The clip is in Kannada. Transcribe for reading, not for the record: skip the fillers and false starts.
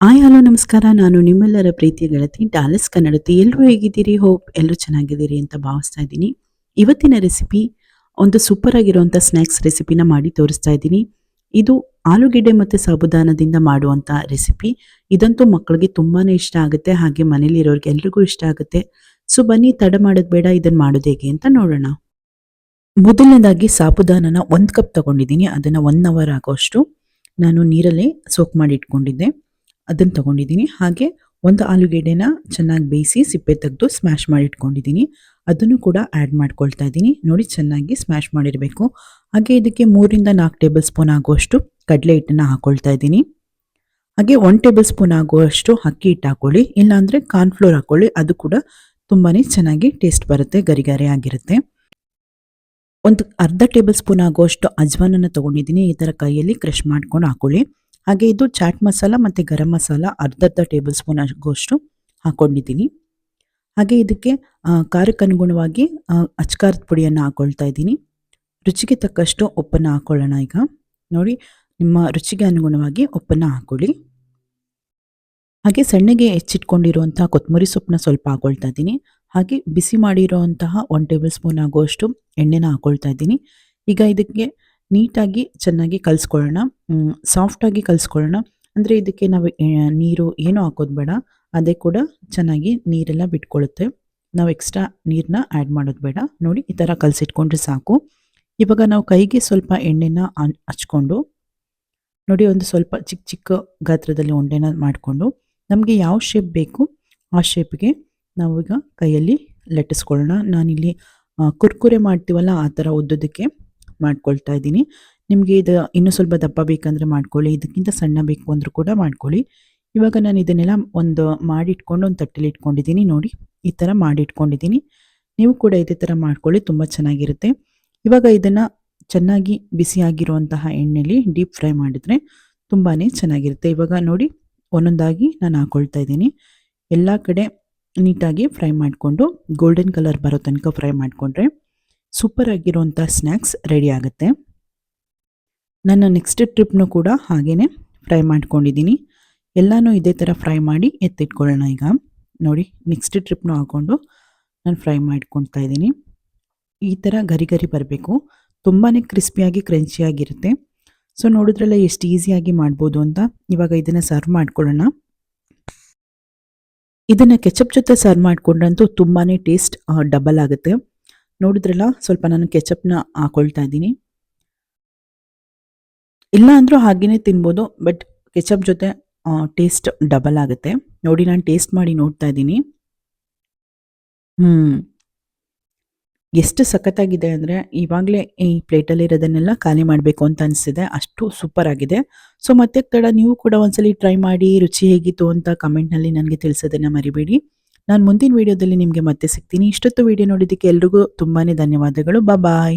ಹಾಯ್ ಹಲೋ ನಮಸ್ಕಾರ. ನಾನು ನಿಮ್ಮೆಲ್ಲರ ಪ್ರೀತಿಯ ಗೆಳತಿ ಡಾಲಸ್ ಕನ್ನಡತಿ. ಎಲ್ಲರೂ ಹೇಗಿದ್ದೀರಿ? ಹೋಪ್ ಎಲ್ಲರೂ ಚೆನ್ನಾಗಿದ್ದೀರಿ ಅಂತ ಭಾವಿಸ್ತಾ ಇದ್ದೀನಿ. ಇವತ್ತಿನ ರೆಸಿಪಿ ಒಂದು ಸೂಪರ್ ಆಗಿರುವಂಥ ಸ್ನ್ಯಾಕ್ಸ್ ರೆಸಿಪಿನ ಮಾಡಿ ತೋರಿಸ್ತಾ ಇದ್ದೀನಿ. ಇದು ಆಲೂಗೆಡ್ಡೆ ಮತ್ತು ಸಾಬುದಾನದಿಂದ ಮಾಡುವಂಥ ರೆಸಿಪಿ. ಇದಂತೂ ಮಕ್ಕಳಿಗೆ ತುಂಬಾ ಇಷ್ಟ ಆಗುತ್ತೆ, ಹಾಗೆ ಮನೇಲಿರೋರಿಗೆ ಎಲ್ರಿಗೂ ಇಷ್ಟ ಆಗುತ್ತೆ. ಸೊ ಬನ್ನಿ, ತಡ ಮಾಡೋದು ಬೇಡ, ಇದನ್ನು ಮಾಡೋದು ಹೇಗೆ ಅಂತ ನೋಡೋಣ. ಮೊದಲನೇದಾಗಿ ಸಾಬುದಾನನ 1 ಕಪ್ ತಗೊಂಡಿದ್ದೀನಿ. ಅದನ್ನು 1 ಅವರ್ ಆಗೋಷ್ಟು ನಾನು ನೀರಲ್ಲೇ ಸೋಕ್ ಮಾಡಿ ಇಟ್ಕೊಂಡಿದ್ದೆ. ಅದನ್ನು ತಗೊಂಡಿದ್ದೀನಿ. ಹಾಗೆ ಒಂದು ಆಲೂಗೆಡ್ಡೆನ ಚೆನ್ನಾಗಿ ಬೇಯಿಸಿ ಸಿಪ್ಪೆ ತೆಗೆದು ಸ್ಮ್ಯಾಶ್ ಮಾಡಿ ಇಟ್ಕೊಂಡಿದ್ದೀನಿ. ಅದನ್ನು ಕೂಡ ಆ್ಯಡ್ ಮಾಡ್ಕೊಳ್ತಾ ಇದ್ದೀನಿ. ನೋಡಿ, ಚೆನ್ನಾಗಿ ಸ್ಮ್ಯಾಶ್ ಮಾಡಿರಬೇಕು. ಹಾಗೆ ಇದಕ್ಕೆ 3 ರಿಂದ 4 ಟೇಬಲ್ ಸ್ಪೂನ್ ಆಗುವಷ್ಟು ಕಡಲೆ ಹಿಟ್ಟನ್ನು ಹಾಕೊಳ್ತಾ ಇದ್ದೀನಿ. ಹಾಗೆ 1 ಟೇಬಲ್ ಸ್ಪೂನ್ ಆಗುವಷ್ಟು ಅಕ್ಕಿ ಹಿಟ್ಟು ಹಾಕೊಳ್ಳಿ, ಇಲ್ಲಾಂದರೆ ಕಾರ್ನ್ಫ್ಲೋರ್ ಹಾಕೊಳ್ಳಿ. ಅದು ಕೂಡ ತುಂಬಾ ಚೆನ್ನಾಗಿ ಟೇಸ್ಟ್ ಬರುತ್ತೆ, ಗರಿಗರಿ ಆಗಿರುತ್ತೆ. ಒಂದು ಅರ್ಧ ಟೇಬಲ್ ಸ್ಪೂನ್ ಆಗುವಷ್ಟು ಅಜ್ವಾನನ್ನು ತೊಗೊಂಡಿದ್ದೀನಿ. ಈ ಥರ ಕೈಯಲ್ಲಿ ಕ್ರಷ್ ಮಾಡ್ಕೊಂಡು ಹಾಕೊಳ್ಳಿ. ಹಾಗೆ ಇದು ಚಾಟ್ ಮಸಾಲ ಮತ್ತು ಗರಂ ಮಸಾಲ ಅರ್ಧ ಟೇಬಲ್ ಸ್ಪೂನ್ ಆಗುವಷ್ಟು ಹಾಕ್ಕೊಂಡಿದ್ದೀನಿ. ಹಾಗೆ ಇದಕ್ಕೆ ಖಾರಕ್ಕೆ ಅನುಗುಣವಾಗಿ ಅಚ್ಕಾರದ ಪುಡಿಯನ್ನು ಹಾಕ್ಕೊಳ್ತಾ ಇದ್ದೀನಿ. ರುಚಿಗೆ ತಕ್ಕಷ್ಟು ಉಪ್ಪನ್ನು ಹಾಕ್ಕೊಳ್ಳೋಣ. ಈಗ ನೋಡಿ, ನಿಮ್ಮ ರುಚಿಗೆ ಅನುಗುಣವಾಗಿ ಉಪ್ಪನ್ನು ಹಾಕ್ಕೊಳ್ಳಿ. ಹಾಗೆ ಸಣ್ಣಗೆ ಹೆಚ್ಚಿಟ್ಕೊಂಡಿರುವಂಥ ಕೊತ್ತಂಬರಿ ಸೊಪ್ಪನ್ನ ಸ್ವಲ್ಪ ಹಾಕ್ಕೊಳ್ತಾ ಇದ್ದೀನಿ. ಹಾಗೆ ಬಿಸಿ ಮಾಡಿರುವಂತಹ 1 ಟೇಬಲ್ ಸ್ಪೂನ್ ಆಗುವಷ್ಟು ಎಣ್ಣೆನ ಹಾಕ್ಕೊಳ್ತಾ ಇದ್ದೀನಿ. ಈಗ ಇದಕ್ಕೆ ನೀಟಾಗಿ ಚೆನ್ನಾಗಿ ಕಲಿಸ್ಕೊಳ್ಳೋಣ, ಸಾಫ್ಟಾಗಿ ಕಲಿಸ್ಕೊಳ್ಳೋಣ. ಅಂದರೆ ಇದಕ್ಕೆ ನಾವು ನೀರು ಏನೂ ಹಾಕೋದು ಬೇಡ, ಅದೇ ಕೂಡ ಚೆನ್ನಾಗಿ ನೀರೆಲ್ಲ ಬಿಟ್ಕೊಳ್ಳುತ್ತೆ. ನಾವು ಎಕ್ಸ್ಟ್ರಾ ನೀರನ್ನ ಆ್ಯಡ್ ಮಾಡೋದು ಬೇಡ. ನೋಡಿ, ಈ ಥರ ಕಲಸಿಟ್ಕೊಂಡ್ರೆ ಸಾಕು. ಇವಾಗ ನಾವು ಕೈಗೆ ಸ್ವಲ್ಪ ಎಣ್ಣೆನ ಹಚ್ಕೊಂಡು ನೋಡಿ, ಒಂದು ಸ್ವಲ್ಪ ಚಿಕ್ಕ ಚಿಕ್ಕ ಗಾತ್ರದಲ್ಲಿ ಉಂಡೆನ ಮಾಡಿಕೊಂಡು ನಮಗೆ ಯಾವ ಶೇಪ್ ಬೇಕು ಆ ಶೇಪ್ಗೆ ನಾವೀಗ ಕೈಯಲ್ಲಿ ಲಟ್ಟಿಸ್ಕೊಳ್ಳೋಣ. ನಾನಿಲ್ಲಿ ಕುರ್ಕುರೆ ಮಾಡ್ತೀವಲ್ಲ ಆ ಥರ ಉದ್ದದಕ್ಕೆ ಮಾಡ್ಕೊಳ್ತಾ ಇದ್ದೀನಿ. ನಿಮಗೆ ಇದು ಇನ್ನೂ ಸ್ವಲ್ಪ ದಪ್ಪ ಬೇಕಂದರೆ ಮಾಡ್ಕೊಳ್ಳಿ, ಇದಕ್ಕಿಂತ ಸಣ್ಣ ಬೇಕು ಅಂದರೂ ಕೂಡ ಮಾಡ್ಕೊಳ್ಳಿ. ಇವಾಗ ನಾನು ಇದನ್ನೆಲ್ಲ ಒಂದು ಮಾಡಿಟ್ಕೊಂಡು ಒಂದು ತಟ್ಟೆಲಿ ಇಟ್ಕೊಂಡಿದ್ದೀನಿ. ನೋಡಿ, ಈ ಥರ ಮಾಡಿಟ್ಕೊಂಡಿದ್ದೀನಿ. ನೀವು ಕೂಡ ಇದೇ ಥರ ಮಾಡ್ಕೊಳ್ಳಿ, ತುಂಬ ಚೆನ್ನಾಗಿರುತ್ತೆ. ಇವಾಗ ಇದನ್ನು ಚೆನ್ನಾಗಿ ಬಿಸಿಯಾಗಿರುವಂತಹ ಎಣ್ಣೆಯಲ್ಲಿ ಡೀಪ್ ಫ್ರೈ ಮಾಡಿದರೆ ತುಂಬಾ ಚೆನ್ನಾಗಿರುತ್ತೆ. ಇವಾಗ ನೋಡಿ, ಒಂದೊಂದಾಗಿ ನಾನು ಹಾಕ್ಕೊಳ್ತಾ ಇದ್ದೀನಿ. ಎಲ್ಲ ಕಡೆ ನೀಟಾಗಿ ಫ್ರೈ ಮಾಡಿಕೊಂಡು ಗೋಲ್ಡನ್ ಕಲರ್ ಬರೋ ತನಕ ಫ್ರೈ ಮಾಡಿಕೊಂಡ್ರೆ ಸೂಪರ್ ಆಗಿರುವಂಥ ಸ್ನ್ಯಾಕ್ಸ್ ರೆಡಿ ಆಗುತ್ತೆ. ನನ್ನ ನೆಕ್ಸ್ಟ್ ಟ್ರಿಪ್ನು ಕೂಡ ಹಾಗೇ ಫ್ರೈ ಮಾಡ್ಕೊಂಡಿದ್ದೀನಿ. ಎಲ್ಲನೂ ಇದೇ ಥರ ಫ್ರೈ ಮಾಡಿ ಎತ್ತಿಟ್ಕೊಳ್ಳೋಣ. ಈಗ ನೋಡಿ, ನೆಕ್ಸ್ಟ್ ಟ್ರಿಪ್ನು ಹಾಕ್ಕೊಂಡು ನಾನು ಫ್ರೈ ಮಾಡ್ಕೊಳ್ತಾ ಇದ್ದೀನಿ. ಈ ಥರ ಗರಿ ಗರಿ ಬರಬೇಕು, ತುಂಬಾ ಕ್ರಿಸ್ಪಿಯಾಗಿ ಕ್ರಂಚಿಯಾಗಿರುತ್ತೆ. ಸೊ ನೋಡಿದ್ರಲ್ಲ ಎಷ್ಟು ಈಸಿಯಾಗಿ ಮಾಡ್ಬೋದು ಅಂತ. ಇವಾಗ ಇದನ್ನು ಸರ್ವ್ ಮಾಡ್ಕೊಳ್ಳೋಣ. ಇದನ್ನು ಕೆಚಪ್ ಜೊತೆ ಸರ್ವ್ ಮಾಡಿಕೊಂಡ್ರಂತೂ ತುಂಬಾ ಟೇಸ್ಟ್ ಡಬಲ್ ಆಗುತ್ತೆ. ನೋಡಿದ್ರಲ್ಲ, ಸ್ವಲ್ಪ ನಾನು ಕೆಚಪ್ನ ಹಾಕೊಳ್ತಾ ಇದ್ದೀನಿ. ಇಲ್ಲ ಅಂದರೂ ಹಾಗೇ ತಿನ್ಬೋದು, ಬಟ್ ಕೆಚಪ್ ಜೊತೆ ಟೇಸ್ಟ್ ಡಬಲ್ ಆಗುತ್ತೆ. ನೋಡಿ, ನಾನು ಟೇಸ್ಟ್ ಮಾಡಿ ನೋಡ್ತಾ ಇದ್ದೀನಿ. ಎಷ್ಟು ಸಖತ್ತಾಗಿದೆ ಅಂದರೆ ಇವಾಗಲೇ ಈ ಪ್ಲೇಟಲ್ಲಿರೋದನ್ನೆಲ್ಲ ಖಾಲಿ ಮಾಡಬೇಕು ಅಂತ ಅನಿಸ್ತಿದೆ, ಅಷ್ಟು ಸೂಪರ್ ಆಗಿದೆ. ಸೊ ಮತ್ತೆ ತಡ, ನೀವು ಕೂಡ ಒಂದ್ಸಲಿ ಟ್ರೈ ಮಾಡಿ ರುಚಿ ಹೇಗಿತ್ತು ಅಂತ ಕಮೆಂಟ್ನಲ್ಲಿ ನನಗೆ ತಿಳಿಸೋದನ್ನು ಮರಿಬೇಡಿ. ನಾನು ಮುಂದಿನ ವೀಡಿಯೋದಲ್ಲಿ ನಿಮಗೆ ಮತ್ತೆ ಸಿಗ್ತೀನಿ. ಇಷ್ಟೊತ್ತು ವೀಡಿಯೋ ನೋಡಿದ್ದಕ್ಕೆ ಎಲ್ರಿಗೂ ತುಂಬಾ ಧನ್ಯವಾದಗಳು. ಬಾಯ್.